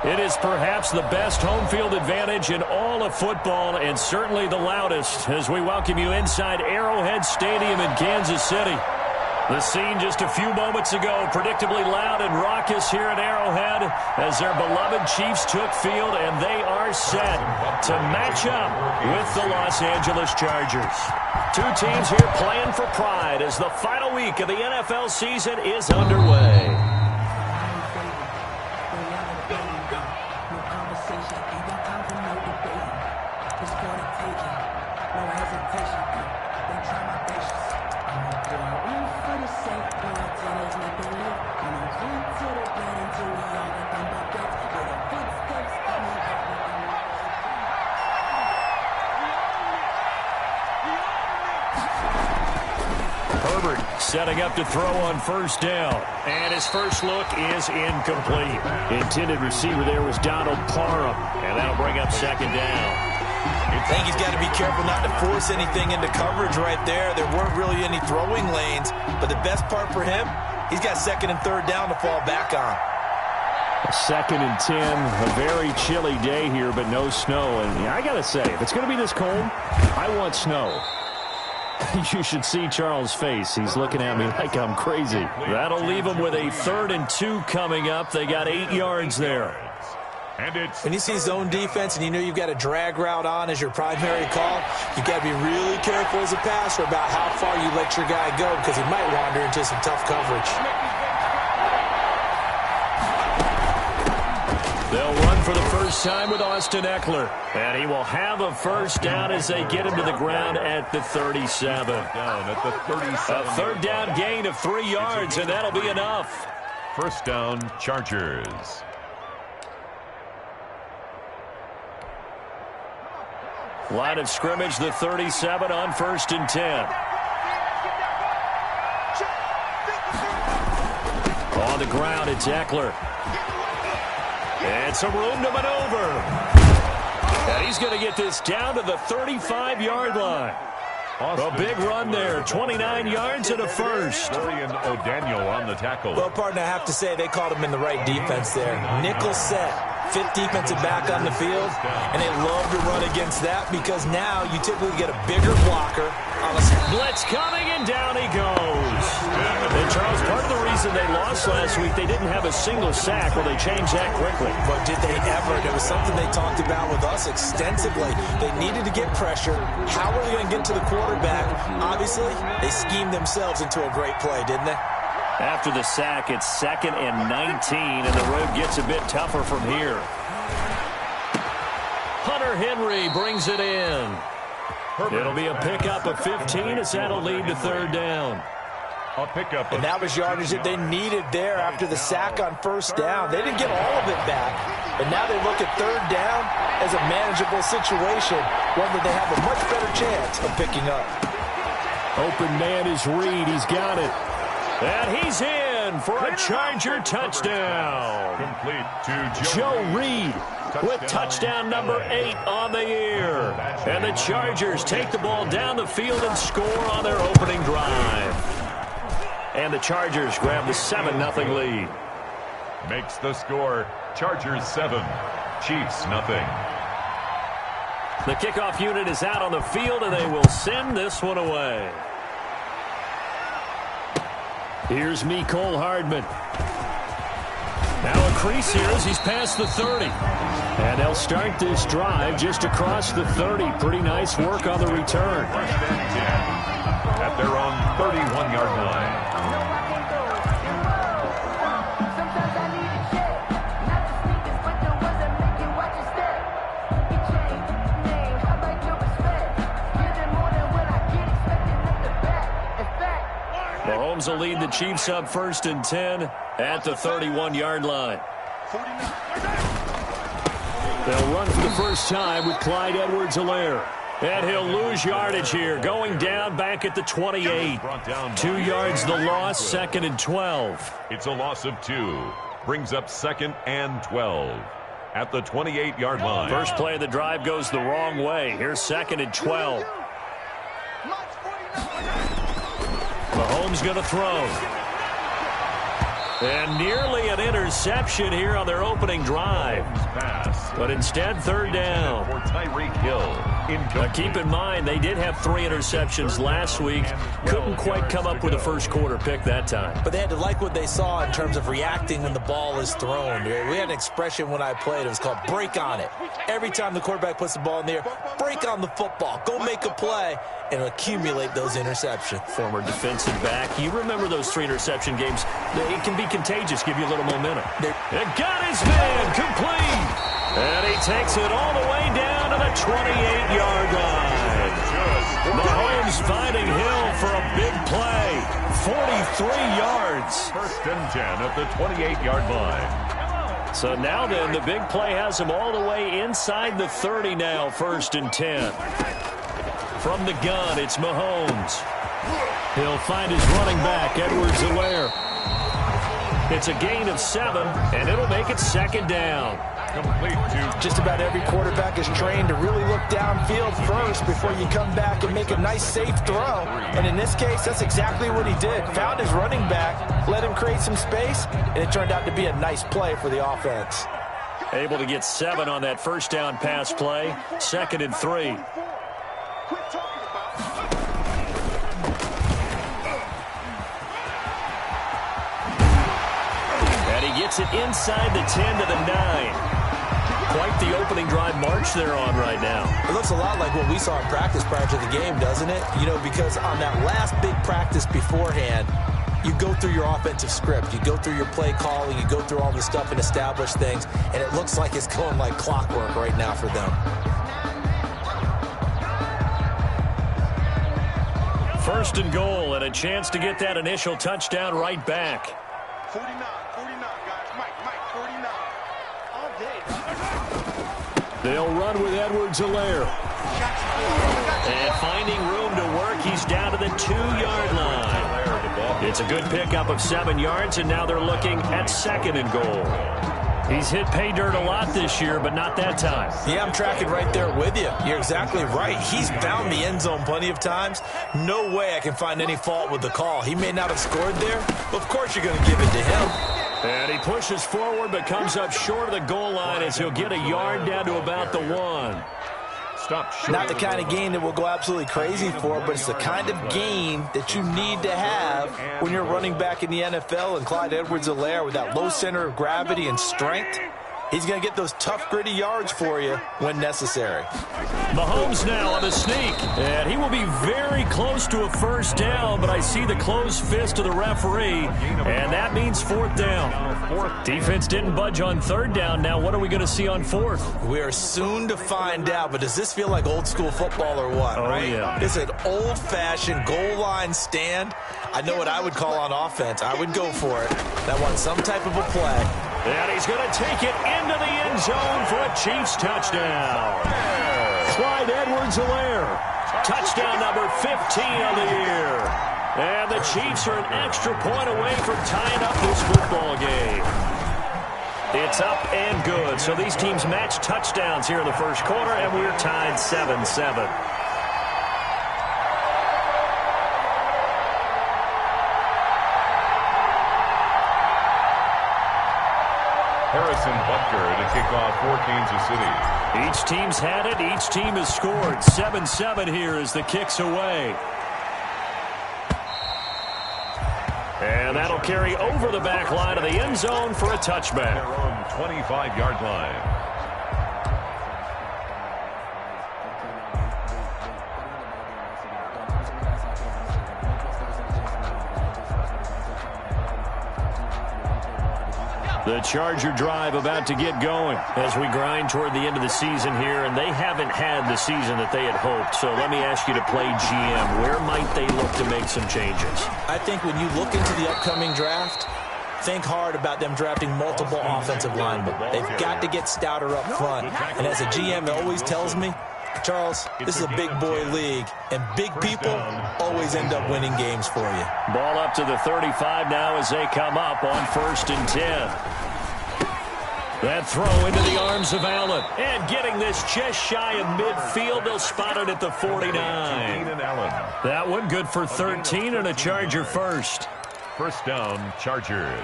It is perhaps the best home field advantage in all of football, and certainly the loudest, as we welcome you inside Arrowhead Stadium in Kansas City. The scene just a few moments ago, predictably loud and raucous here at Arrowhead as their beloved Chiefs took field, and they are set to match up with the Los Angeles Chargers. Two teams here playing for pride as the final week of the NFL season is underway. Setting up to throw on first down. And his first look is incomplete. Intended receiver there was Donald Parham. And that'll bring up second down. I think he's got to be careful not to force anything into coverage right there. There weren't really any throwing lanes. But the best part for him, he's got second and third down to fall back on. Second and 10. A very chilly day here, but no snow. And I got to say, if it's going to be this cold, I want snow. You should see Charles' face. He's looking at me like I'm crazy. That'll leave him with a 3rd and 2 coming up. They got 8 yards there. When you see zone defense and you know you've got a drag route on as your primary call, you've got to be really careful as a passer about how far you let your guy go because he might wander into some tough coverage. They'll run for the first time with Austin Eckler. And he will have a first down as they get him to the ground at the 37. A third down gain of 3 yards, and that'll be enough. First down, Chargers. Line of scrimmage, the 37 on 1st and 10. On the ground, it's Eckler. And some room to maneuver. And he's going to get this down to the 35-yard line. A big run there, 29 yards and a first. Dorian O'Daniel on the tackle. Well, partner, I have to say they called him in the right defense there. Nickel set, 5th defensive back on the field, and they love to run against that because now you typically get a bigger blocker on a blitz coming, and down he goes. And Charles, part of the reason they lost last week, they didn't have a single sack. Well, they changed that quickly. But did they ever? It was something they talked about with us extensively. They needed to get pressure. How are they going to get to the quarterback? Obviously, they schemed themselves into a great play, didn't they? After the sack, it's 2nd and 19, and the road gets a bit tougher from here. Hunter Henry brings it in. It'll be a pickup of 15 as that'll lead to 3rd down. A pickup. And that was yardage that they needed there after the sack on 1st down. They didn't get all of it back, but now they look at 3rd down as a manageable situation, one that they have a much better chance of picking up. Open man is Reed. He's got it. And he's in for a Charger touchdown. Complete to Joe Reed with touchdown number 8 on the year. And the Chargers take the ball down the field and score on their opening drive. And the Chargers grab the 7-0 lead. Makes the score Chargers 7, Chiefs 0. The kickoff unit is out on the field, and they will send this one away. Here's Mecole Hardman. Now a crease here as he's past the 30. And they'll start this drive just across the 30. Pretty nice work on the return. At their own 31-yard line. Mahomes will lead the Chiefs up 1st and 10 at the 31-yard line. They'll run for the first time with Clyde Edwards-Helaire. And he'll lose yardage here, going down back at the 28. 2 yards the loss, 2nd and 12. It's a loss of 2. Brings up 2nd and 12 at the 28-yard line. First play of the drive goes the wrong way. Here's 2nd and 12. Mahomes going to throw. And nearly an interception here on their opening drive. But instead, third down. Now keep in mind, they did have 3 interceptions last week. Couldn't quite come up with a first quarter pick that time. But they had to like what they saw in terms of reacting when the ball is thrown. We had an expression when I played. It was called break on it. Every time the quarterback puts the ball in the air, break on the football. Go make a play and accumulate those interceptions. Former defensive back. You remember those 3 interception games. It can be contagious, give you a little momentum. It got his man complete. And he takes it all the way down to the 28-yard line. Mahomes finding Hill for a big play. 43 yards. First and 10 at the 28-yard line. So now then, the big play has him all the way inside the 30 now, first and 10. From the gun, it's Mahomes. He'll find his running back, Edwards-Helaire. It's a gain of 7, and it'll make it second down. Complete to just about every quarterback is trained to really look downfield first before you come back and make a nice, safe throw. And in this case, that's exactly what he did. Found his running back, let him create some space, and it turned out to be a nice play for the offense. Able to get 7 on that first down pass play. Second and 3. And he gets it inside the 10 to the 9. Quite the opening drive march they're on right now. It looks a lot like what we saw in practice prior to the game, doesn't it? You know, because on that last big practice beforehand, you go through your offensive script. You go through your play calling. You go through all the stuff and establish things. And it looks like it's going like clockwork right now for them. First and goal, and a chance to get that initial touchdown right back. 49, guys. Mike, 49. All day. They'll run with Edwards-Helaire. And finding room to work, he's down to the 2-yard line. It's a good pickup of 7 yards, and now they're looking at second and goal. He's hit pay dirt a lot this year, but not that time. Yeah, I'm tracking right there with you. You're exactly right. He's found the end zone plenty of times. No way I can find any fault with the call. He may not have scored there, but of course you're going to give it to him. And he pushes forward, but comes up short of the goal line as he'll get a yard down to about the 1. Not the kind of game that we'll go absolutely crazy for, but it's the kind of game that you need to have when you're running back in the NFL. And Clyde Edwards-Helaire, with that low center of gravity and strength, he's going to get those tough, gritty yards for you when necessary. Mahomes now on the sneak, and he will be very close to a first down, but I see the closed fist of the referee, and that means fourth down. Defense didn't budge on third down. Now what are we going to see on fourth? We are soon to find out, but does this feel like old school football or what? Oh, right? Yeah. It's an old-fashioned goal line stand. I know what I would call on offense. I would go for it. I want some type of a play. And he's going to take it into the end zone for a Chiefs touchdown. Clyde Edwards-Helaire. Touchdown number 15 on the year. And the Chiefs are an extra point away from tying up this football game. It's up and good. So these teams match touchdowns here in the first quarter, and we're tied 7-7. Harrison Butker to kick off for Kansas City. Each team's had it. Each team has scored. 7-7 here as the kick's away. And that'll carry over the back line of the end zone for a touchback. Their own 25-yard line. The Charger drive about to get going as we grind toward the end of the season here, and they haven't had the season that they had hoped. So let me ask you to play GM. Where might they look to make some changes? I think when you look into the upcoming draft, think hard about them drafting multiple offensive linemen. They've got to get stouter up front. And as a GM always tells me, Charles, this is a big boy league, and big people always end up winning games for you. Ball up to the 35 now as they come up on 1st and 10. That throw into the arms of Allen. And getting this just shy of midfield, they'll spot it at the 49. That one good for 13 and a Charger first. First down, Chargers.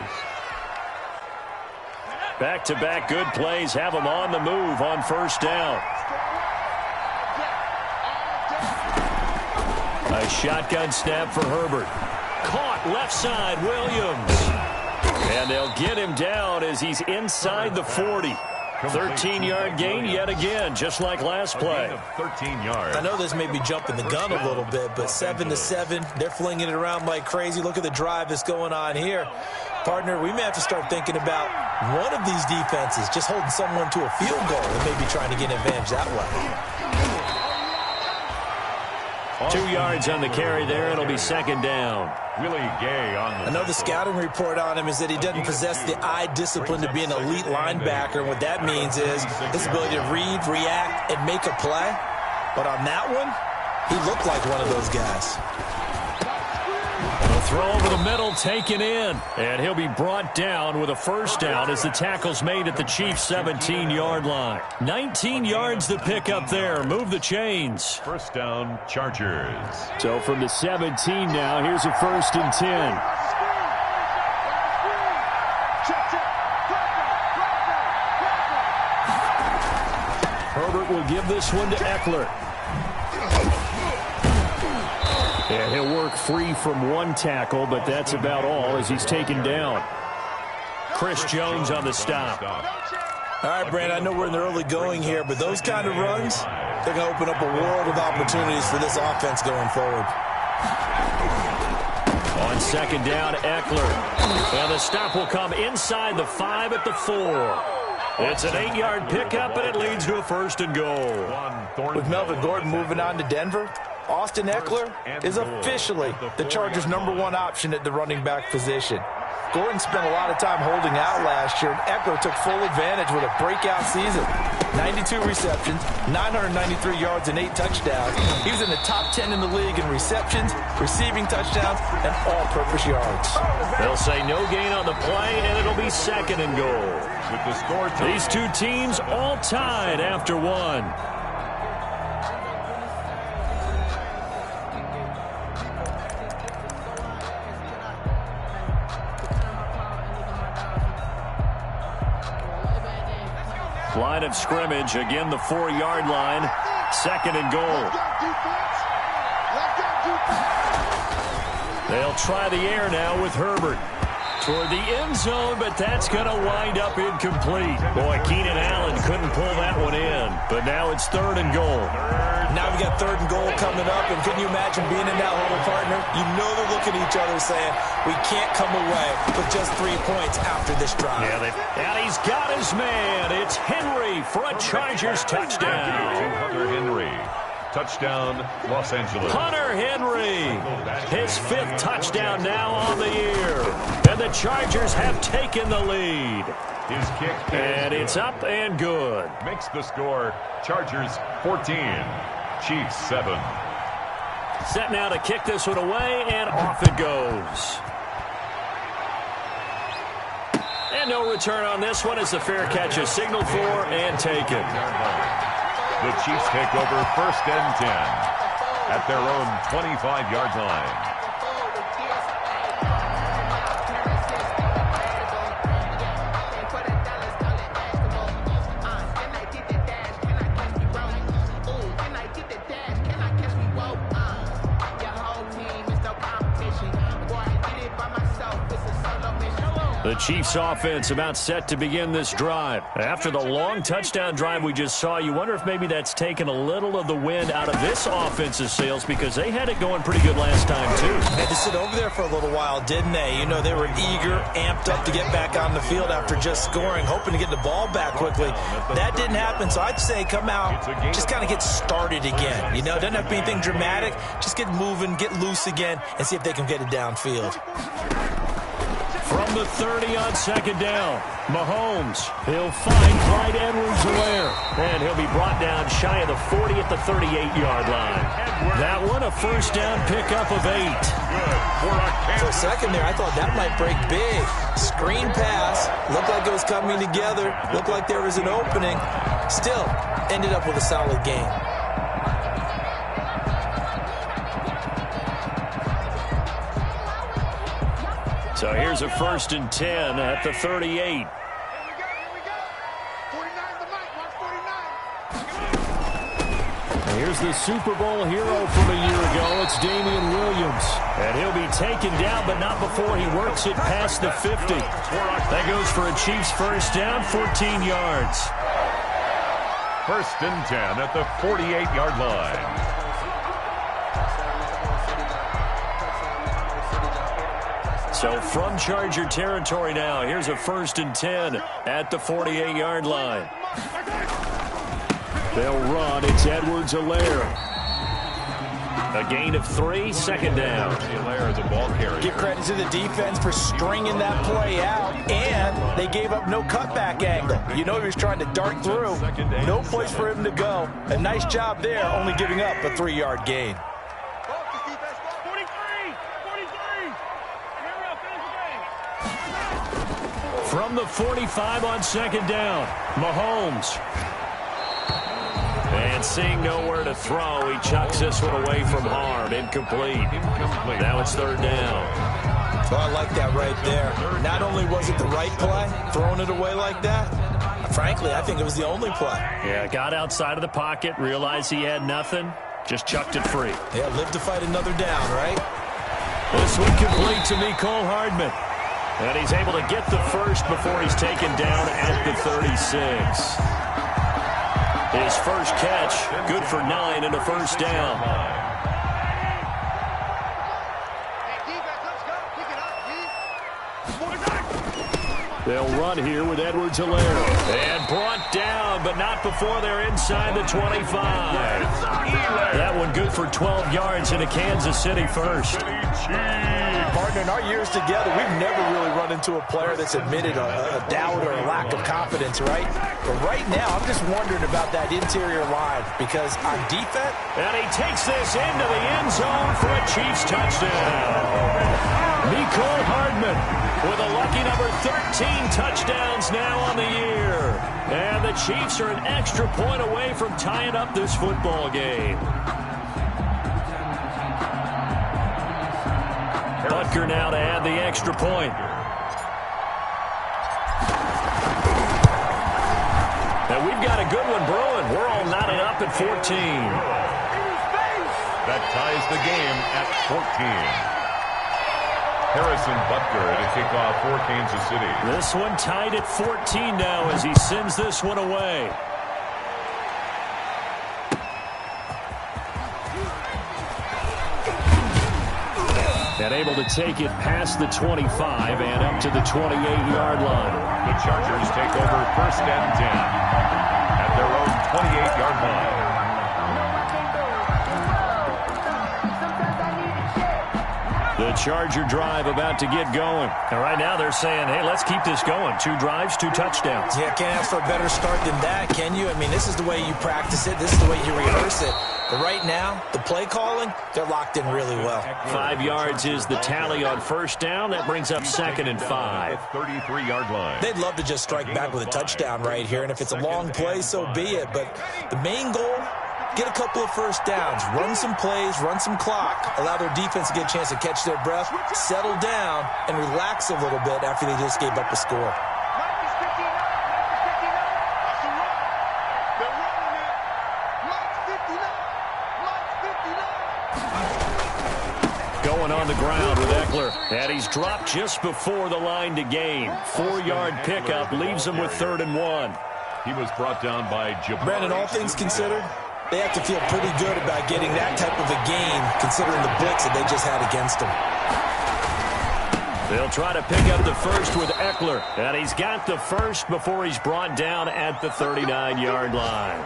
Back-to-back good plays have them on the move on first down. A shotgun snap for Herbert. Caught left side, Williams. And they'll get him down as he's inside the 40. 13-yard gain yet again, just like last play. 13 yards. I know this may be jumping the gun a little bit, but 7-7, they're flinging it around like crazy. Look at the drive that's going on here. Partner, we may have to start thinking about one of these defenses just holding someone to a field goal and maybe trying to get an advantage that way. 2 yards on the carry there. It'll be second down. Willie Gay on the Another scouting report on him is that he doesn't possess the eye discipline to be an elite linebacker. And what that means is his ability to read, react, and make a play. But on that one, he looked like one of those guys. The throw over the middle taken in. And he'll be brought down with a first down as the tackle's made at the Chiefs' 17-yard line. 19 yards to pick up there. Move the chains. First down, Chargers. So from the 17 now, here's a 1st and 10. Herbert will give this one to Eckler. And he'll work free from one tackle, but that's about all as he's taken down. Chris Jones on the stop. All right, Brand, I know we're in the early going here, but those kind of runs, they're going to open up a world of opportunities for this offense going forward. On second down, Eckler. And the stop will come inside the 5 at the 4. It's an 8-yard pickup, and it leads to a 1st and goal. With Melvin Gordon moving on to Denver, Austin Eckler is officially the Chargers' #1 option at the running back position. Gordon spent a lot of time holding out last year, and Eckler took full advantage with a breakout season. 92 receptions, 993 yards, and 8 touchdowns. He was in the top 10 in the league in receptions, receiving touchdowns, and all-purpose yards. They'll say no gain on the play, and it'll be 2nd and goal. With the score, these two teams all tied after one. Line of scrimmage, again the 4-yard line, 2nd and goal. They'll try the air now with Herbert. Toward the end zone, but that's going to wind up incomplete. Boy, Keenan Allen couldn't pull that one in, but now it's 3rd and goal. Now we got 3rd and goal coming up, and can you imagine being in that huddle, partner? You know they're looking at each other saying, we can't come away with just 3 points after this drive. And he's got his man. It's Henry for a Chargers touchdown. Hunter Henry. Touchdown, Los Angeles. Hunter Henry, his 5th touchdown now on the year. And the Chargers have taken the lead. His kick. And it's up and good. Makes the score Chargers 14, Chiefs 7. Set now to kick this one away, and off it goes. And no return on this one as the fair catch is signaled for and taken. The Chiefs take over 1st and 10 at their own 25-yard line. The Chiefs offense about set to begin this drive. After the long touchdown drive we just saw, you wonder if maybe that's taken a little of the wind out of this offense's sails because they had it going pretty good last time too. They had to sit over there for a little while, didn't they? You know, they were eager, amped up to get back on the field after just scoring, hoping to get the ball back quickly. That didn't happen, so I'd say come out, just kind of get started again. You know, it doesn't have to be anything dramatic. Just get moving, get loose again, and see if they can get it downfield. From the 30 on second down, Mahomes, he'll find Clyde Edwards-Helaire, and he'll be brought down shy of the 40 at the 38-yard line. That one, a first down pickup of 8. For a second there, I thought that might break big. Screen pass, looked like it was coming together, looked like there was an opening. Still, ended up with a solid game. So here's a 1st and 10 at the 38. Here's the Super Bowl hero from a year ago. It's Damian Williams. And he'll be taken down, but not before he works it past the 50. That goes for a Chiefs first down, 14 yards. First and 10 at the 48-yard line. So from Charger territory now, here's a first and 10 at the 48-yard line. They'll run. It's Edwards-Helaire. A gain of 3, second down. Helaire is a ball carrier. Give credit to the defense for stringing that play out, and they gave up no cutback angle. You know he was trying to dart through. No place for him to go. A nice job there, only giving up a 3-yard gain. From the 45 on second down, Mahomes. And seeing nowhere to throw, he chucks this one away from harm. Incomplete. Now it's third down. Oh, I like that right there. Not only was it the right play, throwing it away like that, frankly, I think it was the only play. Yeah, got outside of the pocket, realized he had nothing, just chucked it free. Yeah, live to fight another down, right? This one complete to Mecole Hardman. And he's able to get the first before he's taken down at the 36. His first catch, good for 9 and a first down. They'll run here with Edwards-Helaire. And brought down, but not before they're inside the 25. That one good for 12 yards in a Kansas City first. Partner, in our years together, we've never really run into a player that's admitted a doubt or a lack of confidence, right? But right now, I'm just wondering about that interior line because on defense... And he takes this into the end zone for a Chiefs touchdown. Mecole Hardman with a lucky number 13 touchdowns now on the year. And the Chiefs are an extra point away from tying up this football game. Butker now to add the extra point. And we've got a good one brewing. We're all knotted up at 14. That ties the game at 14. Harrison Butker to kick off for Kansas City. This one tied at 14 now as he sends this one away. And able to take it past the 25 and up to the 28-yard line. The Chargers take over first and 10 at their own 28-yard line. The Charger drive about to get going. And right now they're saying, hey, let's keep this going. 2 drives, 2 touchdowns. Yeah, can't ask for a better start than that, can you? I mean, this is the way you practice it. This is the way you rehearse it. But right now, the play calling, they're locked in really well. 5 yards is the tally on first down. That brings up second and 5. 33-yard line. They'd love to just strike back with a touchdown right here. And if it's a long play, so be it. But the main goal, get a couple of first downs, run some plays, run some clock, allow their defense to get a chance to catch their breath, settle down, and relax a little bit after they just gave up a score. Going on the ground with Eckler. And he's dropped just before the line to gain. 4-yard pickup leaves him with 3rd and 1. He was brought down by Jabari. Brandon, all things considered, they have to feel pretty good about getting that type of a gain, considering the blitz that they just had against them. They'll try to pick up the first with Eckler. And he's got the first before he's brought down at the 39-yard line.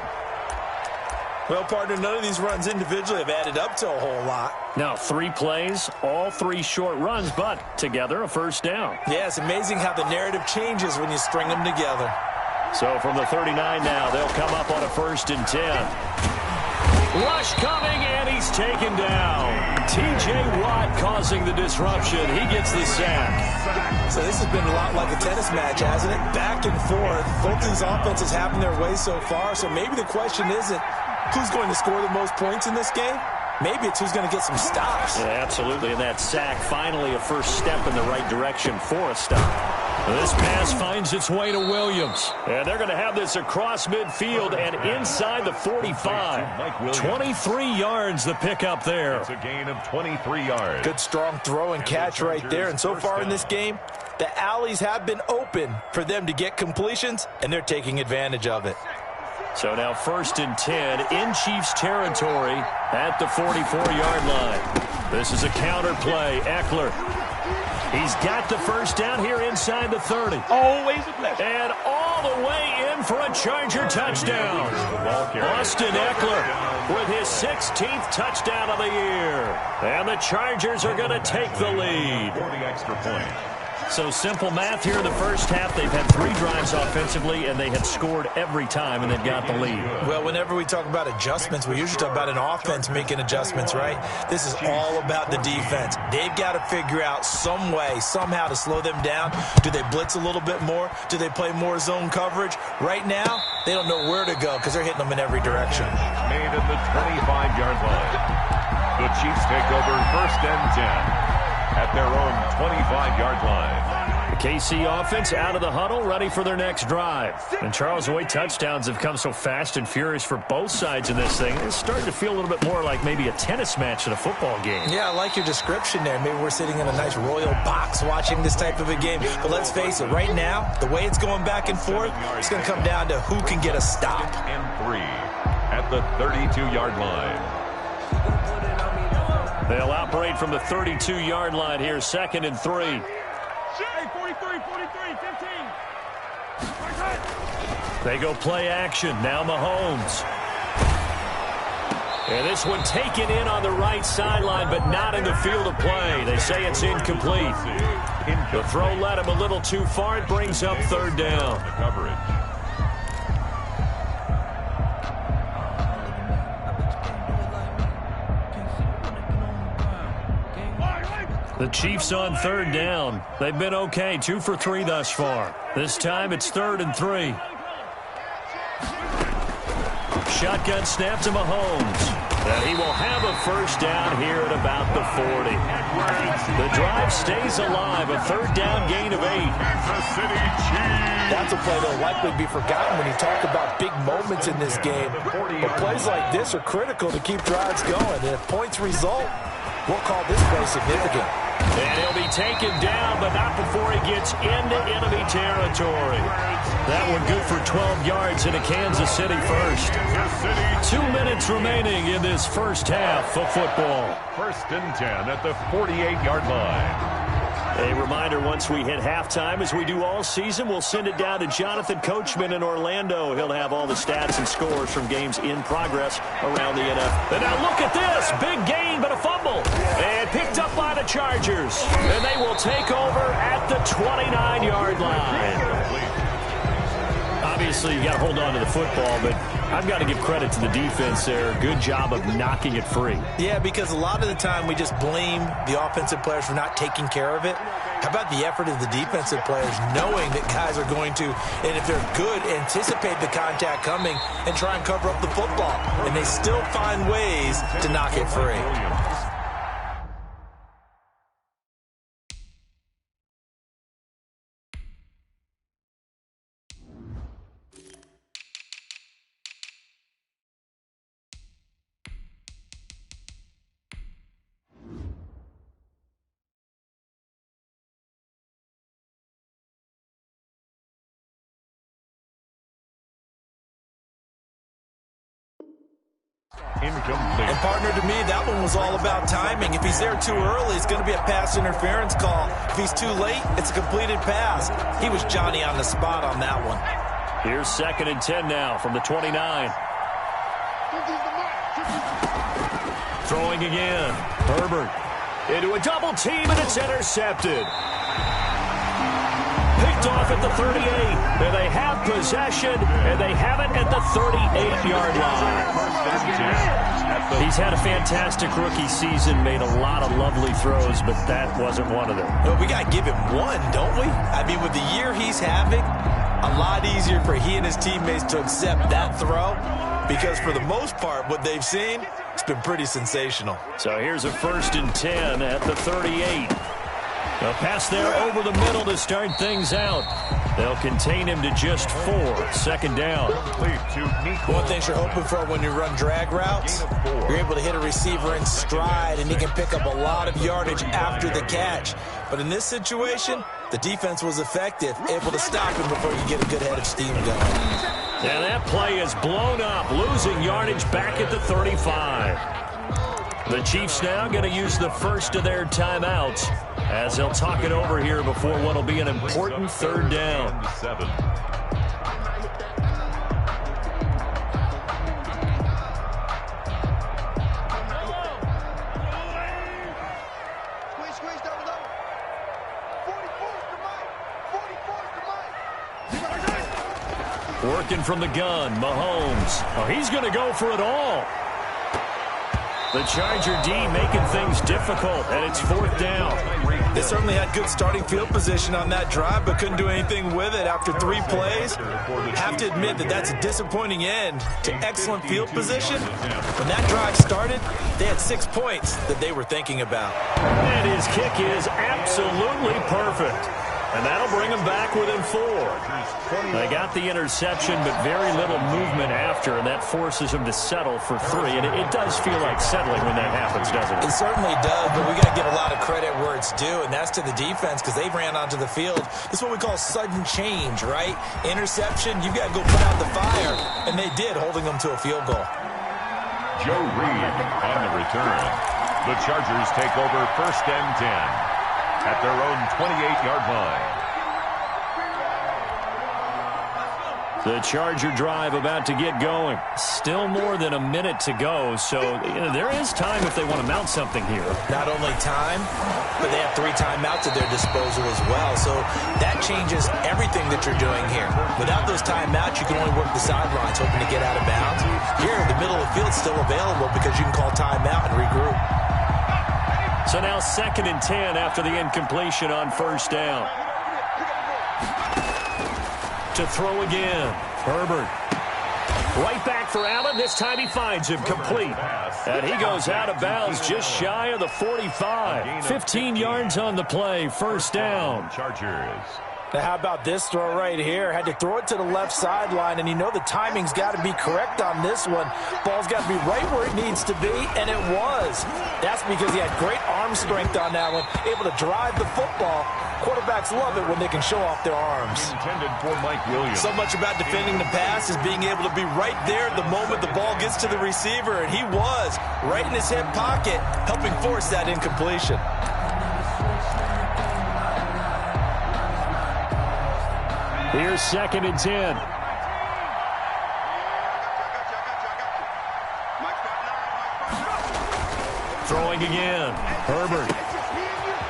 Well, partner, none of these runs individually have added up to a whole lot. Now, 3 plays, all 3 short runs, but together a first down. Yeah, it's amazing how the narrative changes when you string them together. So from the 39 now, they'll come up on a 1st and 10. Rush coming, and he's taken down. T.J. Watt causing the disruption. He gets the sack. So this has been a lot like a tennis match, hasn't it? Back and forth. Both these offenses having their way so far. So maybe the question isn't who's going to score the most points in this game. Maybe it's who's going to get some stops. Yeah, absolutely. And that sack, finally a first step in the right direction for a stop. This pass finds its way to Williams. And they're going to have this across midfield and inside the 45. 23 yards the pickup there. It's a gain of 23 yards. Good strong throw and catch right there. And so far in this game, the alleys have been open for them to get completions, and they're taking advantage of it. So now 1st and 10 in Chiefs territory at the 44-yard line. This is a counter play. Eckler. He's got the first down here inside the 30. Always a pleasure. And all the way in for a Charger touchdown. Austin Eckler with his 16th touchdown of the year. And the Chargers are going to take the lead. For the extra point. So simple math here in the first half. They've had 3 drives offensively, and they have scored every time, and they've got the lead. Well, whenever we talk about adjustments, we usually talk about an offense making adjustments, right? This is all about the defense. They've got to figure out some way, somehow to slow them down. Do they blitz a little bit more? Do they play more zone coverage? Right now, they don't know where to go because they're hitting them in every direction. Made at the 25-yard line. The Chiefs take over 1st and 10. At their own 25-yard line. The KC offense out of the huddle, ready for their next drive. And Charles, the way touchdowns have come so fast and furious for both sides of this thing, it's starting to feel a little bit more like maybe a tennis match in a football game. Yeah, I like your description there. Maybe we're sitting in a nice royal box watching this type of a game. But let's face it, right now, the way it's going back and forth, it's going to come down to who can get a stop. And 3 at the 32-yard line. They'll operate from the 32-yard line here, 2nd and 3. Hey, 43, 15. They go play action. Now Mahomes. And this one taken in on the right sideline, but not in the field of play. They say it's incomplete. The throw led him a little too far. It brings up 3rd down. The coverage. The Chiefs on 3rd down. They've been okay, 2 for 3 thus far. This time it's 3rd and 3. Shotgun snap to Mahomes. And he will have a first down here at about the 40. The drive stays alive, a 3rd down gain of 8. That's a play that will likely be forgotten when you talk about big moments in this game. But plays like this are critical to keep drives going. And if points result, we'll call this play significant. And he'll be taken down, but not before he gets into enemy territory. That one good for 12 yards into Kansas City first. 2 minutes remaining in this first half of football. 1st and 10 at the 48-yard line. A reminder, once we hit halftime, as we do all season, we'll send it down to Jonathan Coachman in Orlando. He'll have all the stats and scores from games in progress around the NFL. And now look at this. Big gain, but a fumble. And picked up by the Chargers. And they will take over at the 29-yard line. Obviously, you got to hold on to the football, but I've got to give credit to the defense there. Good job of knocking it free. Yeah, because a lot of the time we just blame the offensive players for not taking care of it. How about the effort of the defensive players knowing that guys are going to, and if they're good, anticipate the contact coming and try and cover up the football. And they still find ways to knock it free. Incomplete. And partner, to me, that one was all about timing. If he's there too early, it's going to be a pass interference call. If he's too late, it's a completed pass. He was Johnny on the spot on that one. Here's 2nd and 10 now from the 29. Throwing again. Herbert into a double team, and it's intercepted. Picked off at the 38. And they have possession, and they have it at the 38-yard line. He's had a fantastic rookie season, made a lot of lovely throws, but that wasn't one of them. Well, we got to give him one, don't we? I mean, with the year he's having, a lot easier for he and his teammates to accept that throw, because for the most part, what they've seen, it's been pretty sensational. So here's a 1st and 10 at the 38. A pass there over the middle to start things out. They'll contain him to just 4. Second down. One thing you're hoping for when you run drag routes, you're able to hit a receiver in stride, and he can pick up a lot of yardage after the catch. But in this situation, the defense was effective, able to stop him before you get a good head of steam going. And that play is blown up, losing yardage back at the 35. The Chiefs now going to use the first of their timeouts as they'll talk it over here before what will be an important third down. Working from the gun, Mahomes. Oh, he's going to go for it all. The Charger D making things difficult, and it's 4th down. They certainly had good starting field position on that drive, but couldn't do anything with it after 3 plays. Have to admit that that's a disappointing end to excellent field position. When that drive started, they had 6 points that they were thinking about. And his kick is absolutely perfect. And that'll bring him back within 4. They got the interception, but very little movement after, and that forces him to settle for 3. And it does feel like settling when that happens, doesn't it? It certainly does, but we got to give a lot of credit where it's due, and that's to the defense because they ran onto the field. It's what we call sudden change, right? Interception, you've got to go put out the fire, and they did, holding them to a field goal. Joe Reed on the return. The Chargers take over 1st and 10. At their own 28-yard line. The Charger drive about to get going. Still more than a minute to go, so there is time if they want to mount something here. Not only time, but they have 3 timeouts at their disposal as well, so that changes everything that you're doing here. Without those timeouts, you can only work the sidelines, hoping to get out of bounds. Here, the middle of the field is still available because you can call timeout and regroup. So now 2nd and 10 after the incompletion on 1st down. To throw again. Herbert. Right back for Allen. This time he finds him complete. And he goes out of bounds just shy of the 45. 15 yards on the play. 1st down. Chargers. Now, how about this throw right here? Had to throw it to the left sideline, and you know the timing's got to be correct on this one. Ball's got to be right where it needs to be, and it was. That's because he had great arm strength on that one, able to drive the football. Quarterbacks love it when they can show off their arms. Intended for Mike Williams. So much about defending the pass is being able to be right there the moment the ball gets to the receiver, and he was right in his hip pocket, helping force that incompletion. Here's 2nd and 10. Throwing again. Herbert.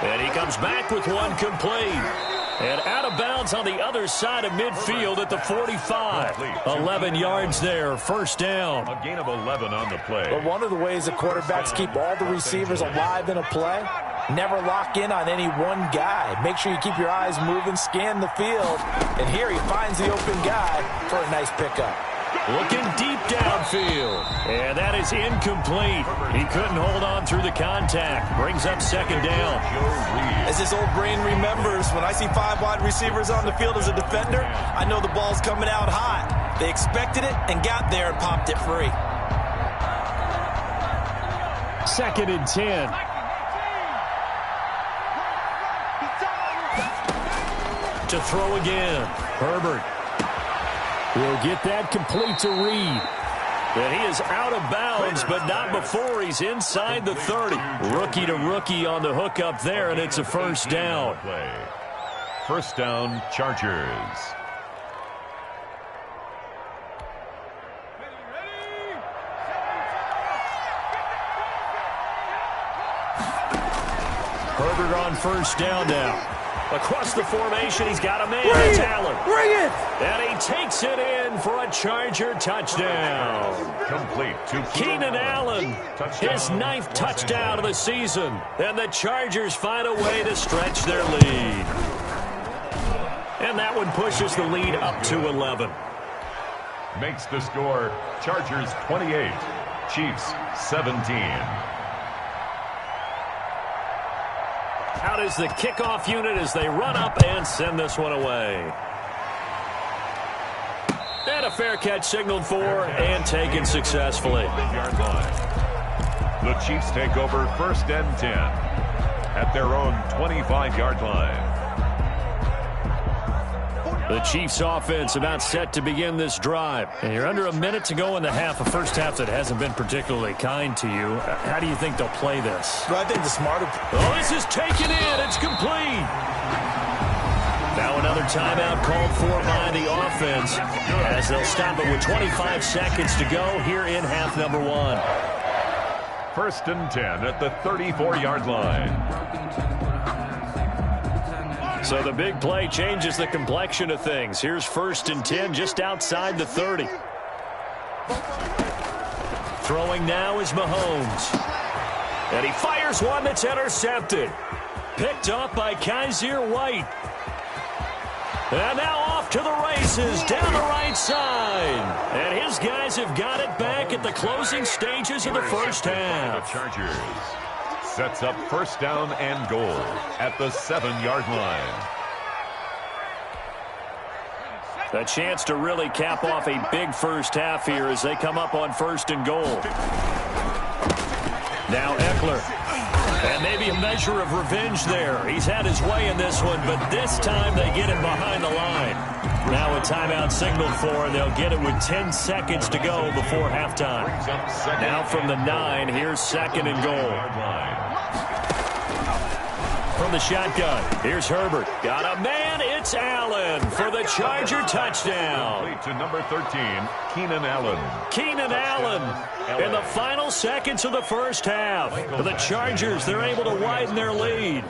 And he comes back with one complete. And out of bounds on the other side of midfield at the 45. 11 yards there. 1st down. A gain of 11 on the play. But one of the ways the quarterbacks keep all the receivers alive in a play, never lock in on any one guy. Make sure you keep your eyes moving, scan the field. And here he finds the open guy for a nice pickup. Looking deep downfield. And that is incomplete. He couldn't hold on through the contact. Brings up 2nd down. As his old brain remembers, when I see 5 wide receivers on the field as a defender, I know the ball's coming out hot. They expected it and got there and popped it free. 2nd and 10. To throw again. Herbert will get that complete to Reed. And he is out of bounds, but not before he's inside the 30. Rookie to rookie on the hook up there, and it's a 1st down. 1st down, Chargers. Herbert on 1st down now. Across the formation, he's got a man. It's Allen. Bring it! And he takes it in for a Charger touchdown. Complete to Keenan Allen, his 9th touchdown of the season. And the Chargers find a way to stretch their lead. And that one pushes the lead up to 11. Makes the score Chargers 28, Chiefs 17. Out is the kickoff unit as they run up and send this one away. And a fair catch signaled for and taken successfully. The Chiefs take over 1st and 10 at their own 25-yard line. The Chiefs offense about set to begin this drive. And you're under a minute to go in the half, a first half that hasn't been particularly kind to you. How do you think they'll play this? Well, I think the smarter... Oh, this is taken in. It's complete. Now another timeout called for by the offense as they'll stop it with 25 seconds to go here in half number 1. 1st and 10 at the 34-yard line. So the big play changes the complexion of things. Here's 1st and 10 just outside the 30. Throwing now is Mahomes. And he fires one that's intercepted. Picked up by Kaiser White. And now off to the races down the right side. And his guys have got it back at the closing stages of the first half. The Chargers sets up 1st down and goal at the 7-yard line. A chance to really cap off a big first half here as they come up on 1st and goal. Now Eckler. And maybe a measure of revenge there. He's had his way in this one, but this time they get him behind the line. Now a timeout signaled for, and they'll get it with 10 seconds to go before halftime. Now from the 9, here's 2nd and goal. From the shotgun, here's Herbert. Got a man, it's Allen for the Charger touchdown. To number 13, Keenan Allen. Keenan Allen in the final seconds of the first half. For the Chargers, they're able to widen their lead.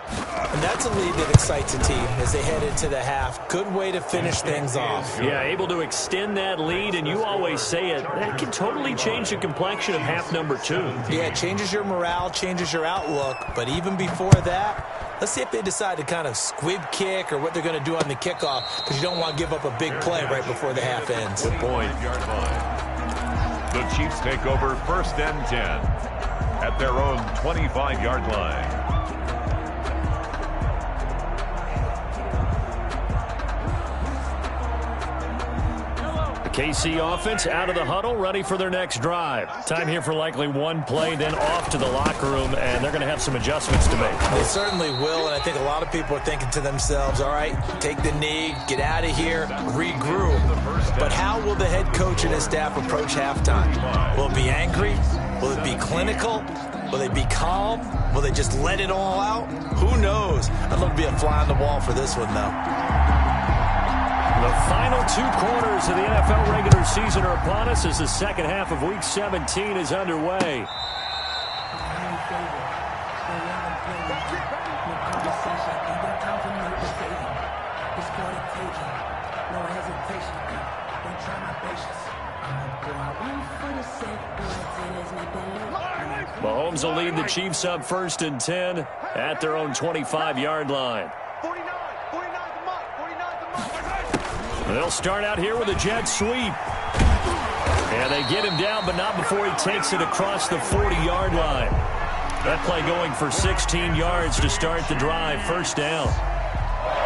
And that's a lead that excites a team as they head into the half. Good way to finish things off. Yeah, able to extend that lead, and you always say it, that can totally change the complexion of half number 2. Yeah, it changes your morale, changes your outlook. But even before that, let's see if they decide to kind of squib kick or what they're going to do on the kickoff, because you don't want to give up a big play right before the half ends. Good point. The Chiefs take over 1st and 10 at their own 25-yard line. KC offense out of the huddle, ready for their next drive. Time here for likely one play, then off to the locker room, and they're going to have some adjustments to make. They certainly will, and I think a lot of people are thinking to themselves, all right, take the knee, get out of here, regroup. But how will the head coach and his staff approach halftime? Will it be angry? Will it be clinical? Will they be calm? Will they just let it all out? Who knows? I'd love to be a fly on the wall for this one, though. The final 2 quarters of the NFL regular season are upon us as the second half of Week 17 is underway. Mahomes will lead the Chiefs up 1st and 10 at their own 25-yard line. They'll start out here with a jet sweep. And they get him down, but not before he takes it across the 40-yard line. That play going for 16 yards to start the drive. 1st down.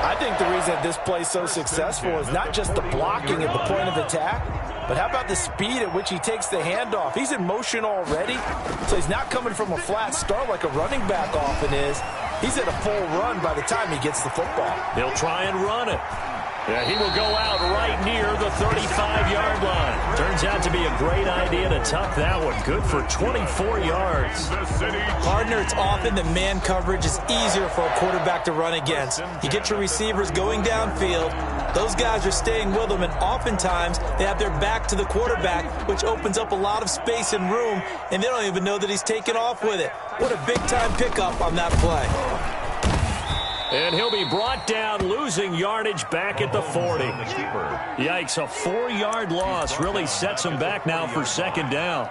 I think the reason this play is so successful is not just the blocking at the point of attack, but how about the speed at which he takes the handoff? He's in motion already, so he's not coming from a flat start like a running back often is. He's at a full run by the time he gets the football. He'll try and run it. Yeah, he will go out right near the 35-yard line. Turns out to be a great idea to tuck that one. Good for 24 yards. Partner, it's often the man coverage is easier for a quarterback to run against. You get your receivers going downfield. Those guys are staying with them, and oftentimes they have their back to the quarterback, which opens up a lot of space and room, and they don't even know that he's taken off with it. What a big-time pickup on that play. And he'll be brought down, losing yardage back at the 40. Yikes, a 4-yard loss really sets him back now for 2nd down.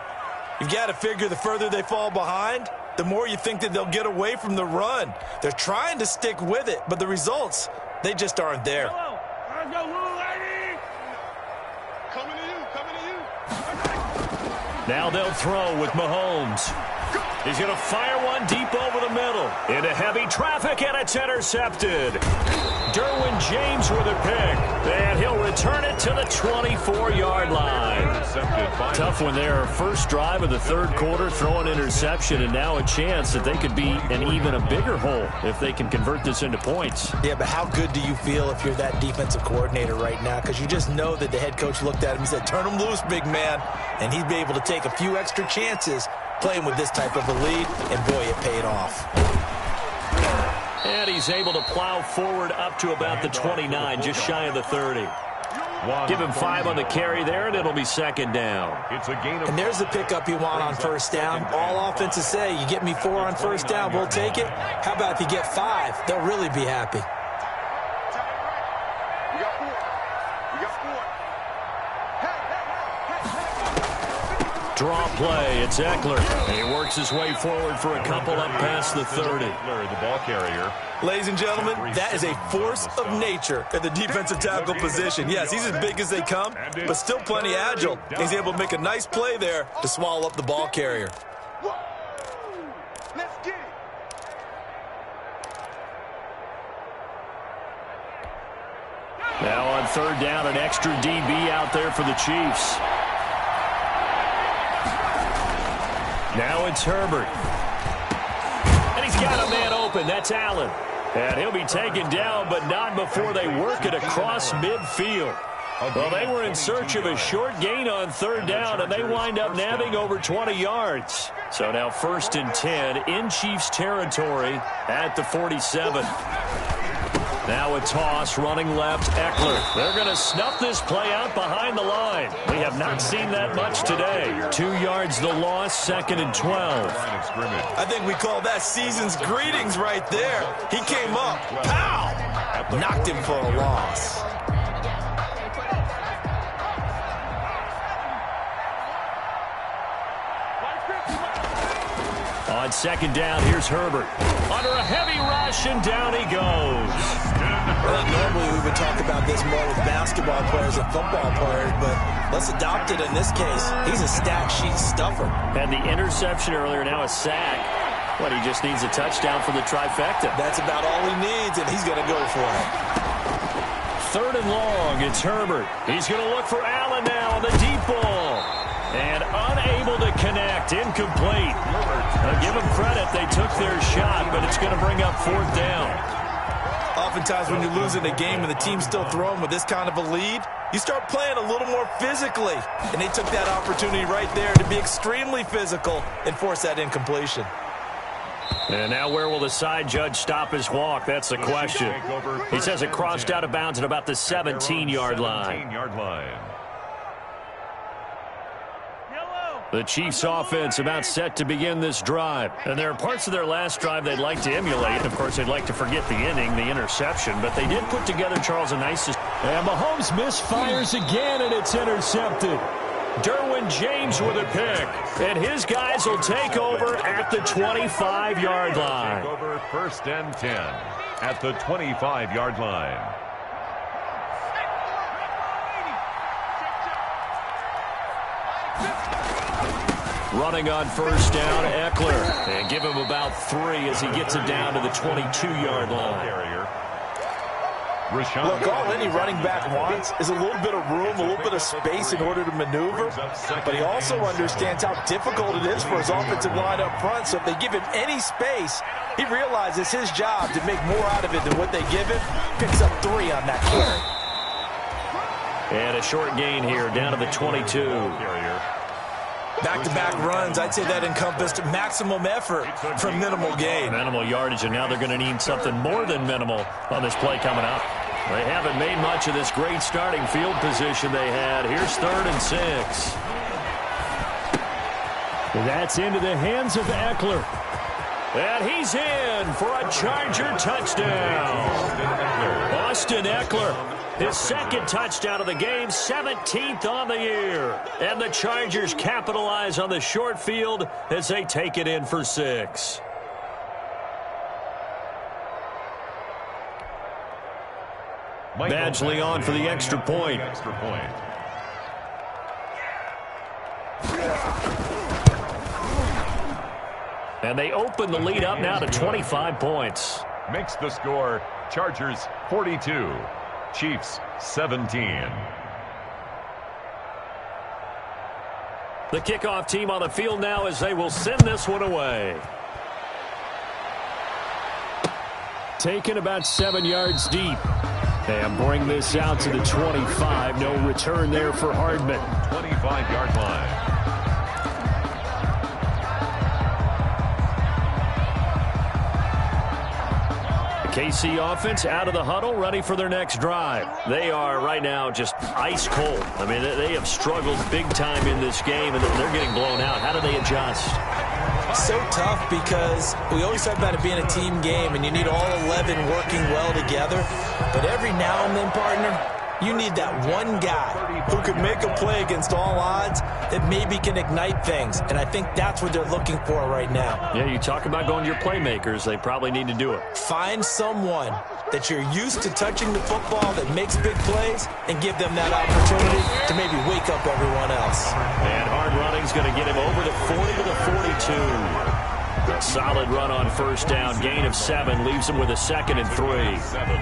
You've got to figure the further they fall behind, the more you think that they'll get away from the run. They're trying to stick with it, but the results, they just aren't there. Now they'll throw with Mahomes. He's going to fire one deep over the middle. Into heavy traffic, and it's intercepted. Derwin James with a pick. And he'll return it to the 24-yard line. Tough one there. First drive of the third quarter, throw an interception, and now a chance that they could be in even a bigger hole if they can convert this into points. Yeah, but how good do you feel if you're that defensive coordinator right now? Because you just know that the head coach looked at him and said, turn him loose, big man. And he'd be able to take a few extra chances playing with this type of a lead, and boy, it paid off. And he's able to plow forward up to about the 29, just shy of the 30. Give him 5 on the carry there, and it'll be second down. And there's the pickup you want on first down. All offenses say, you get me 4 on first down, we'll take it. How about if you get 5? They'll really be happy. Draw play, it's Eckler. And he works his way forward for a couple up past the 30. The ball carrier. Ladies and gentlemen, that is a force of nature at the defensive tackle position. Yes, he's as big as they come, but still plenty agile. He's able to make a nice play there to swallow up the ball carrier. Let's get it. Now on third down, an extra DB out there for the Chiefs. Now it's Herbert. And he's got a man open. That's Allen. And he'll be taken down, but not before they work it across midfield. Well, they were in search of a short gain on third down, and they wind up nabbing over 20 yards. So now 1st and 10 in Chiefs territory at the 47. Now a toss, running left, Eckler. They're going to snuff this play out behind the line. We have not seen that much today. 2 yards the loss, 2nd and 12. I think we call that season's greetings right there. He came up, pow! Knocked him for a loss. On second down, here's Herbert. Under a heavy rush, and down he goes. Well, normally we would talk about this more with basketball players and football players, but let's adopt it in this case. He's a stat sheet stuffer. And the interception earlier, now a sack. But he just needs a touchdown for the trifecta. That's about all he needs, and he's going to go for it. 3rd and long, it's Herbert. He's going to look for Allen now on the deep ball. And unable to connect, incomplete. Now give them credit, they took their shot, but it's going to bring up 4th down. Oftentimes when you're losing a game and the team's still throwing with this kind of a lead, you start playing a little more physically. And they took that opportunity right there to be extremely physical and force that incompletion. And now where will the side judge stop his walk? That's the question. He says it crossed out of bounds at about the 17-yard line. The Chiefs offense about set to begin this drive. And there are parts of their last drive they'd like to emulate. Of course, they'd like to forget the inning, the interception. But they did put together, Charles, a nice... And Mahomes misfires again, and it's intercepted. Derwin James with a pick. And his guys will take over at the 25-yard line. Take over 1st and 10 at the 25-yard line. Running on first down, Eckler. And give him about 3 as he gets it down to the 22-yard line. Look, all any running back wants is a little bit of room, a little bit of space in order to maneuver. But he also understands how difficult it is for his offensive line up front. So if they give him any space, he realizes his job to make more out of it than what they give him. Picks up 3 on that carry. And a short gain here, down to the 22. Back-to-back runs, I'd say that encompassed maximum effort for minimal gain. Minimal yardage, and now they're going to need something more than minimal on this play coming up. They haven't made much of this great starting field position they had. Here's 3rd and 6. That's into the hands of Eckler. And he's in for a Charger touchdown. Austin Eckler, his 2nd touchdown of the game, 17th on the year. And the Chargers capitalize on the short field as they take it in for 6. Badgley on for the extra point. And they open the lead up now to 25 points. Makes the score Chargers 42, Chiefs 17. The kickoff team on the field now as they will send this one away. Taken about 7 yards deep. And bring this out to the 25. No return there for Hardman. 25-yard line. KC offense out of the huddle, ready for their next drive. They are right now just ice cold. I mean, they have struggled big time in this game, and they're getting blown out. How do they adjust? So tough because we always talk about it being a team game, and you need all 11 working well together. But every now and then, partner, you need that one guy who can make a play against all odds that maybe can ignite things. And I think that's what they're looking for right now. Yeah, you talk about going to your playmakers. They probably need to do it. Find someone that you're used to touching the football that makes big plays and give them that opportunity to maybe wake up everyone else. And hard running's going to get him over the 40 to the 42. A solid run on first down. Gain of 7 leaves him with a 2nd and 3. 7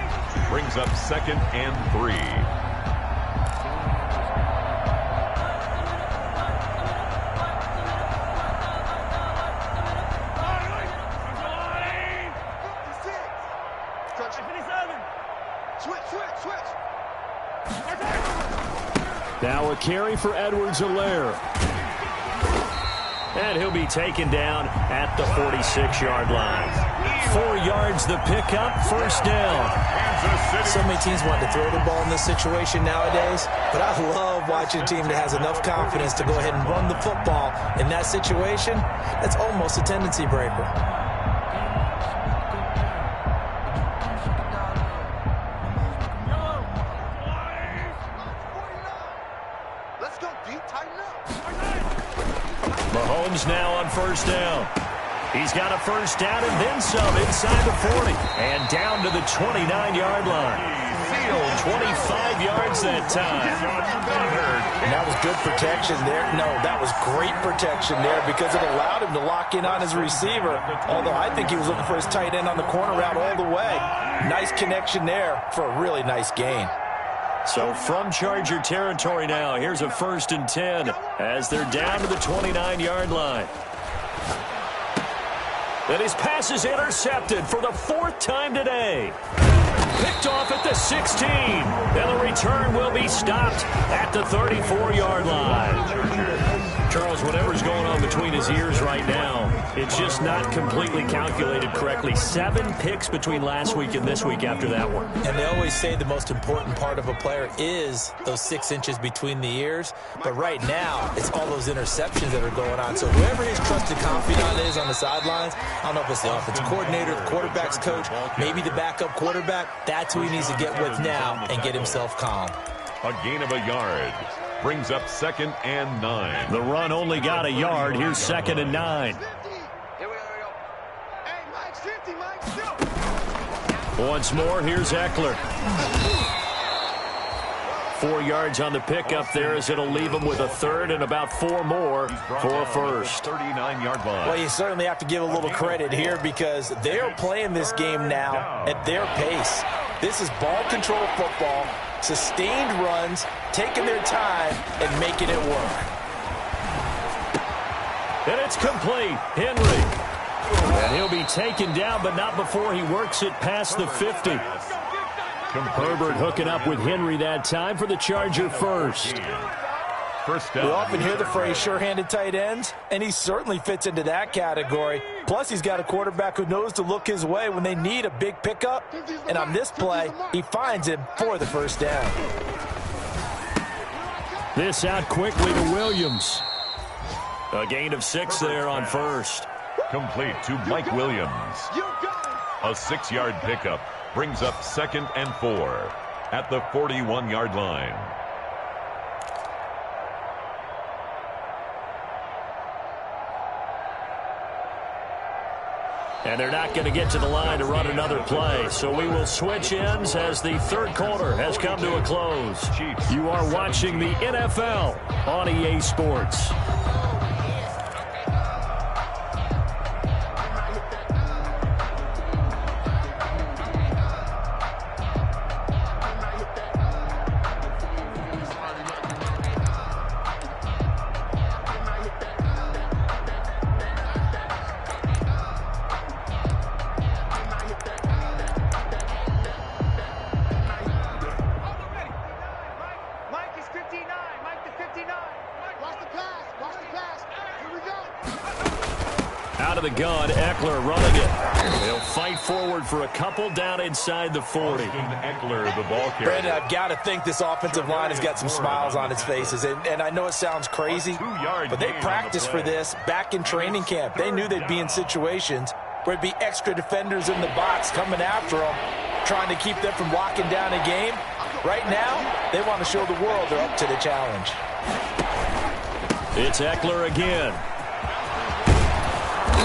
brings up 2nd and 3. Now a carry for Edwards-Helaire. And he'll be taken down at the 46-yard line. 4 yards the pickup, first down. So many teams want to throw the ball in this situation nowadays, but I love watching a team that has enough confidence to go ahead and run the football in that situation. That's almost a tendency breaker. Mahomes now on first down. He's got a first down and then some inside the 40. And down to the 29-yard line. 25 yards that time. And that was good protection there. No, that was great protection there because it allowed him to lock in on his receiver. Although I think he was looking for his tight end on the corner route all the way. Nice connection there for a really nice gain. So from Charger territory now, here's a 1st and 10 as they're down to the 29-yard line. And his pass is intercepted for the 4th time today. Picked off at the 16. And the return will be stopped at the 34-yard line. Charles, whatever's going on between his ears right now, it's just not completely calculated correctly. 7 picks between last week and this week after that one. And they always say the most important part of a player is those 6 inches between the ears. But right now, it's all those interceptions that are going on. So whoever his trusted confidant is on the sidelines, I don't know if it's the offensive coordinator, the quarterback's coach, maybe the backup quarterback, that's who he needs to get with now and get himself calm. A gain of a yard. Brings up 2nd and 9. The run only got a yard. Here's 2nd and 9. Once more, here's Eckler. 4 yards on the pickup there as it'll leave him with a 3rd and about 4 more for a first. 39-yard line. Well, you certainly have to give a little credit here because they're playing this game now at their pace. This is ball control football, sustained runs, taking their time and making it work. And it's complete. Henry. And he'll be taken down, but not before he works it past the 50. Herbert hooking up with Henry that time for the Charger first. First down. We often hear the phrase sure-handed tight ends, and he certainly fits into that category. Plus, he's got a quarterback who knows to look his way when they need a big pickup. And on this play, he finds him for the first down. This out quickly to Williams. A gain of 6 there on first. Complete to Mike Williams. A 6-yard pickup brings up 2nd and 4 at the 41-yard line. And they're not going to get to the line to run another play. So we will switch ends as the 3rd quarter has come to a close. You are watching the NFL on EA Sports. out of the gun. Eckler running it. They'll fight forward for a couple down inside the 40. Eckler, the ball carrier. Brandon, I've got to think this offensive line has got some smiles on its faces. And I know it sounds crazy, but they practiced for this back in training camp. They knew they'd be in situations where it'd be extra defenders in the box coming after them, trying to keep them from locking down a game. Right now, they want to show the world they're up to the challenge. It's Eckler again.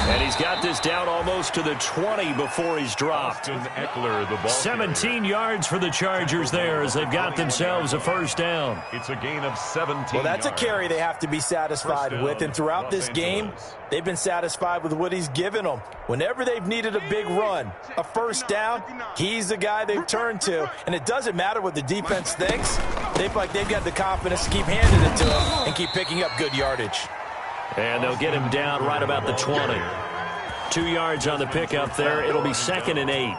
And he's got this down almost to the 20 before he's dropped. Eckler, the ball 17 yards for the Chargers there as they've got themselves a first down. It's a gain of 17 Well, that's yards. a carry they have to be satisfied with. And throughout this game, they've been satisfied with what he's given them. Whenever they've needed a big run, a first down, he's the guy they've turned to. And it doesn't matter what the defense thinks. They feel like they've got the confidence to keep handing it to him and keep picking up good yardage. And they'll get him down right about the 20. 2 yards on the pickup there. It'll be 2nd and 8.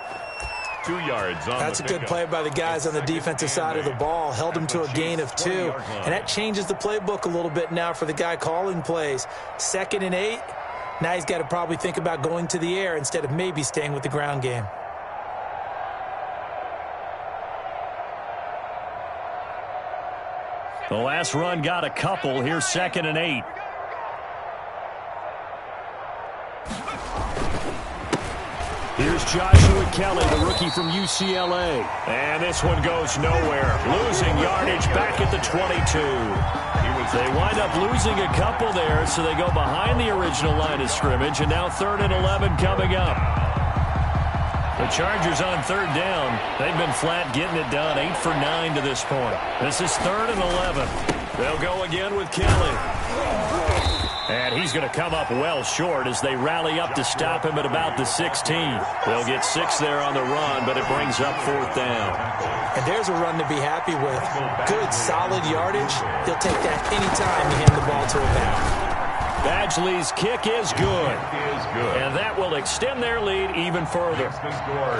2 yards on That's a good play by the guys on the defensive side of the ball. Held him to a gain of 2. And that changes the playbook a little bit now for the guy calling plays. 2nd and 8. Now he's got to probably think about going to the air instead of maybe staying with the ground game. The last run got a couple. Here's 2nd and 8. Here's Joshua Kelly, the rookie from UCLA. And this one goes nowhere. Losing yardage back at the 22. They wind up losing a couple there, so they go behind the original line of scrimmage, and now 3rd and 11 coming up. The Chargers on 3rd down. They've been flat getting it done, 8 for 9 to this point. This is 3rd and 11. They'll go again with Kelly. And he's going to come up well short as they rally up to stop him at about the 16. They'll get 6 there on the run, but it brings up 4th down. And there's a run to be happy with. Good, solid yardage. He'll take that any time you hand the ball to a back. Badgley's kick is good. And that will extend their lead even further.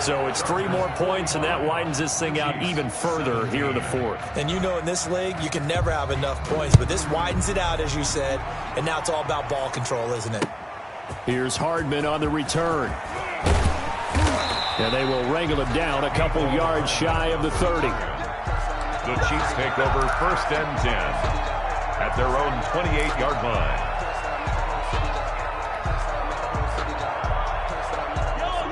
So it's 3 more points, and that widens this thing out even further here in the 4th. And you know in this league, you can never have enough points, but this widens it out, as you said, and now it's all about ball control, isn't it? Here's Hardman on the return. And they will wrangle him down a couple yards shy of the 30. The Chiefs take over 1st and 10 at their own 28-yard line.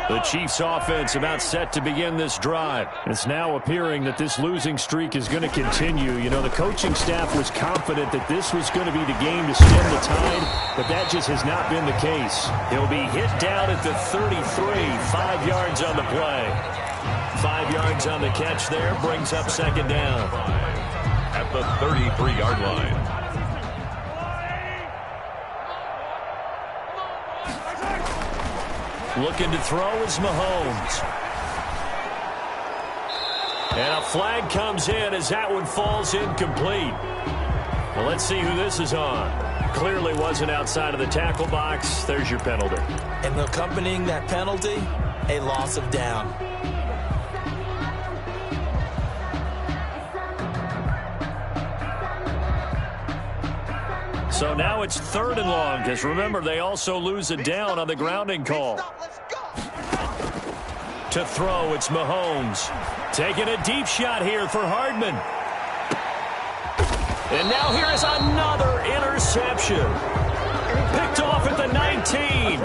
The Chiefs offense about set to begin this drive. It's now appearing that this losing streak is going to continue. You know, the coaching staff was confident that this was going to be the game to stem the tide, but that just has not been the case. He'll be hit down at the 33, 5 yards on the play. 5 yards on the catch there, brings up 2nd down. At the 33-yard line. Looking to throw is Mahomes. And a flag comes in as that one falls incomplete. Well, let's see who this is on. Clearly wasn't outside of the tackle box. There's your penalty. And accompanying that penalty, a loss of down. So now it's 3rd and long, because remember, they also lose a down on the grounding call. To throw, it's Mahomes. Taking a deep shot here for Hardman. And now here is another interception. Picked off at the 19.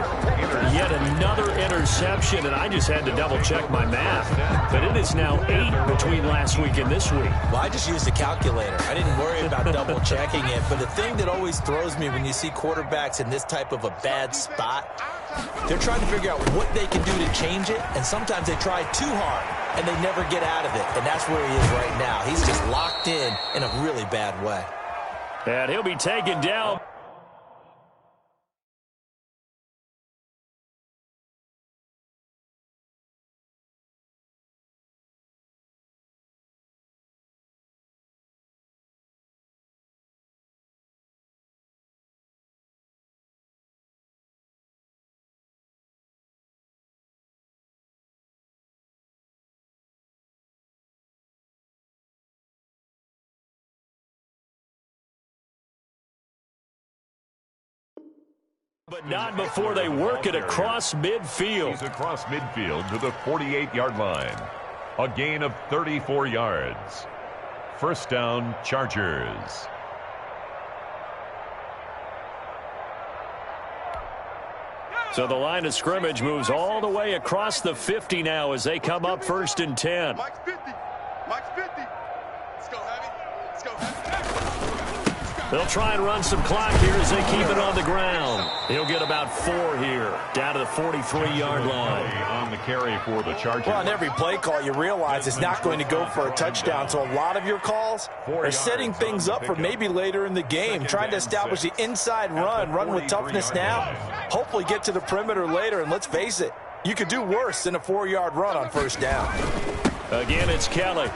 Yet another interception, and I just had to double-check my math. But it is now 8 between last week and this week. Well, I just used a calculator. I didn't worry about double-checking it. But the thing that always throws me when you see quarterbacks in this type of a bad spot, they're trying to figure out what they can do to change it, and sometimes they try too hard, and they never get out of it. And that's where he is right now. He's just locked in a really bad way. And he'll be taken down. But not before they work it across midfield. He's across midfield to the 48-yard line. A gain of 34 yards. First down, Chargers. So the line of scrimmage moves all the way across the 50 now as they come up 1st and 10. Mike's 50. Mike's 50. Let's go, Heavy. Let's go, Heavy. They'll try and run some clock here as they keep it on the ground. He'll get about 4 here, down to the 43-yard line. On the carry for the Chargers. Well, on every play call, you realize it's not going to go for a touchdown. So a lot of your calls are setting things up for maybe later in the game, trying to establish the inside run with toughness now, hopefully get to the perimeter later. And let's face it, you could do worse than a 4-yard run on first down. Again, it's Kelly.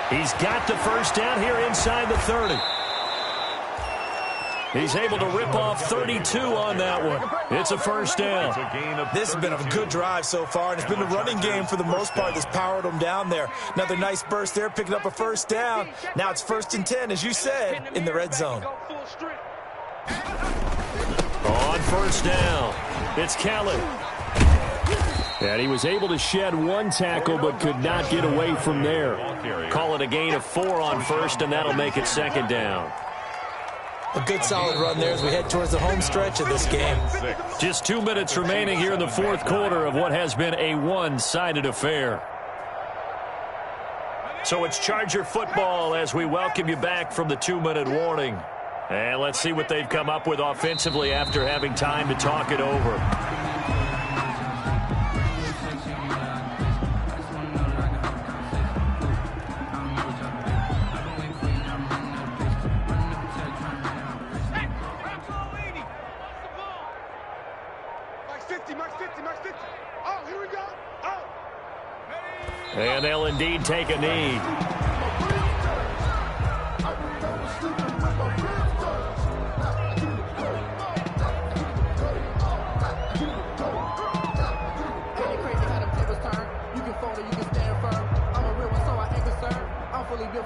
He's got the first down here inside the 30. He's able to rip off 32 on that one. It's a first down. This has been a good drive so far, and it's been the running game for the most part that's powered them down there. Another nice burst there, picking up a first down. Now it's 1st and 10, as you said, in the red zone. On first down, it's Kelly. And he was able to shed 1 tackle but could not get away from there. Call it a gain of 4 on first, and that'll make it 2nd down. A good solid run there as we head towards the home stretch of this game. Just 2 minutes remaining here in the 4th quarter of what has been a one-sided affair. So it's Charger football as we welcome you back from the 2-minute warning. And let's see what they've come up with offensively after having time to talk it over. And they'll indeed take a knee.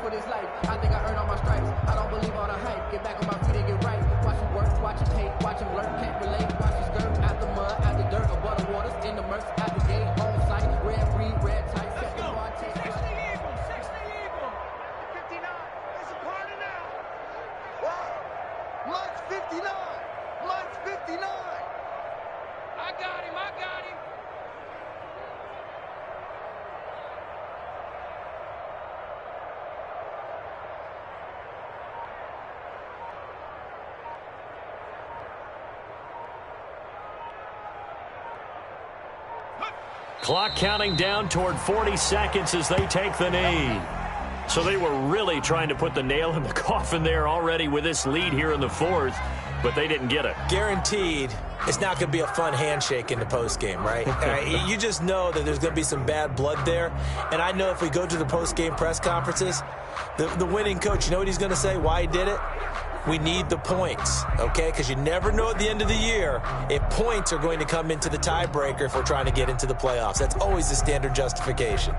For this life, I think I earned all my stripes. I don't believe all the hype. Get back on my feet and get right. Watch him work, watch him hate, watch him lurk, can't relate. Watch him skirt out the mud, out the dirt, above the waters, in the murks, at the gate, on site, red breed, red tight, set the bar, take 60 Eagle, 59. It's a party now. What? Mike's 59. Mike's 59. I got him. Clock counting down toward 40 seconds as they take the knee. So they were really trying to put the nail in the coffin there already with this lead here in the 4th, but they didn't get it. Guaranteed it's not going to be a fun handshake in the postgame, right? You just know that there's going to be some bad blood there. And I know if we go to the postgame press conferences, the winning coach, you know what he's going to say, why he did it? We need the points, okay? Because you never know at the end of the year if points are going to come into the tiebreaker if we're trying to get into the playoffs. That's always the standard justification.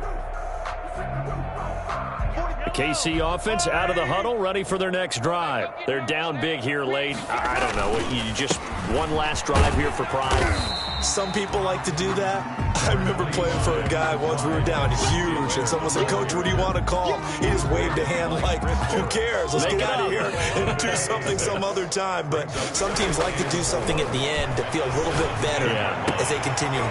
The KC offense out of the huddle, ready for their next drive. They're down big here late. I don't know. You just one last drive here for pride. Some people like to do that. I remember playing for a guy once we were down huge, and someone said, Coach, what do you want to call? He just waved a hand like, who cares? Let's get out of here and do something some other time. But some teams like to do something at the end to feel a little bit better as they continue to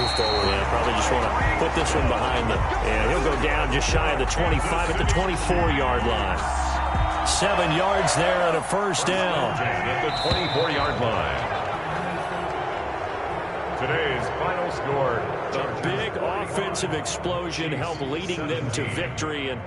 move forward. Yeah, probably just want to put this one behind them. And he'll go down just shy of the 25 at the 24-yard line. 7 yards there and a first down. At the 24-yard line. Today's final score. A big offensive explosion helped leading them to victory. And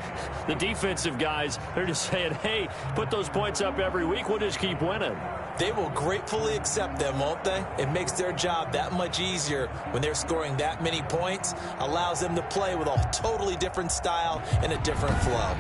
the defensive guys, they're just saying, hey, put those points up every week. We'll just keep winning. They will gratefully accept them, won't they? It makes their job that much easier when they're scoring that many points. Allows them to play with a totally different style and a different flow.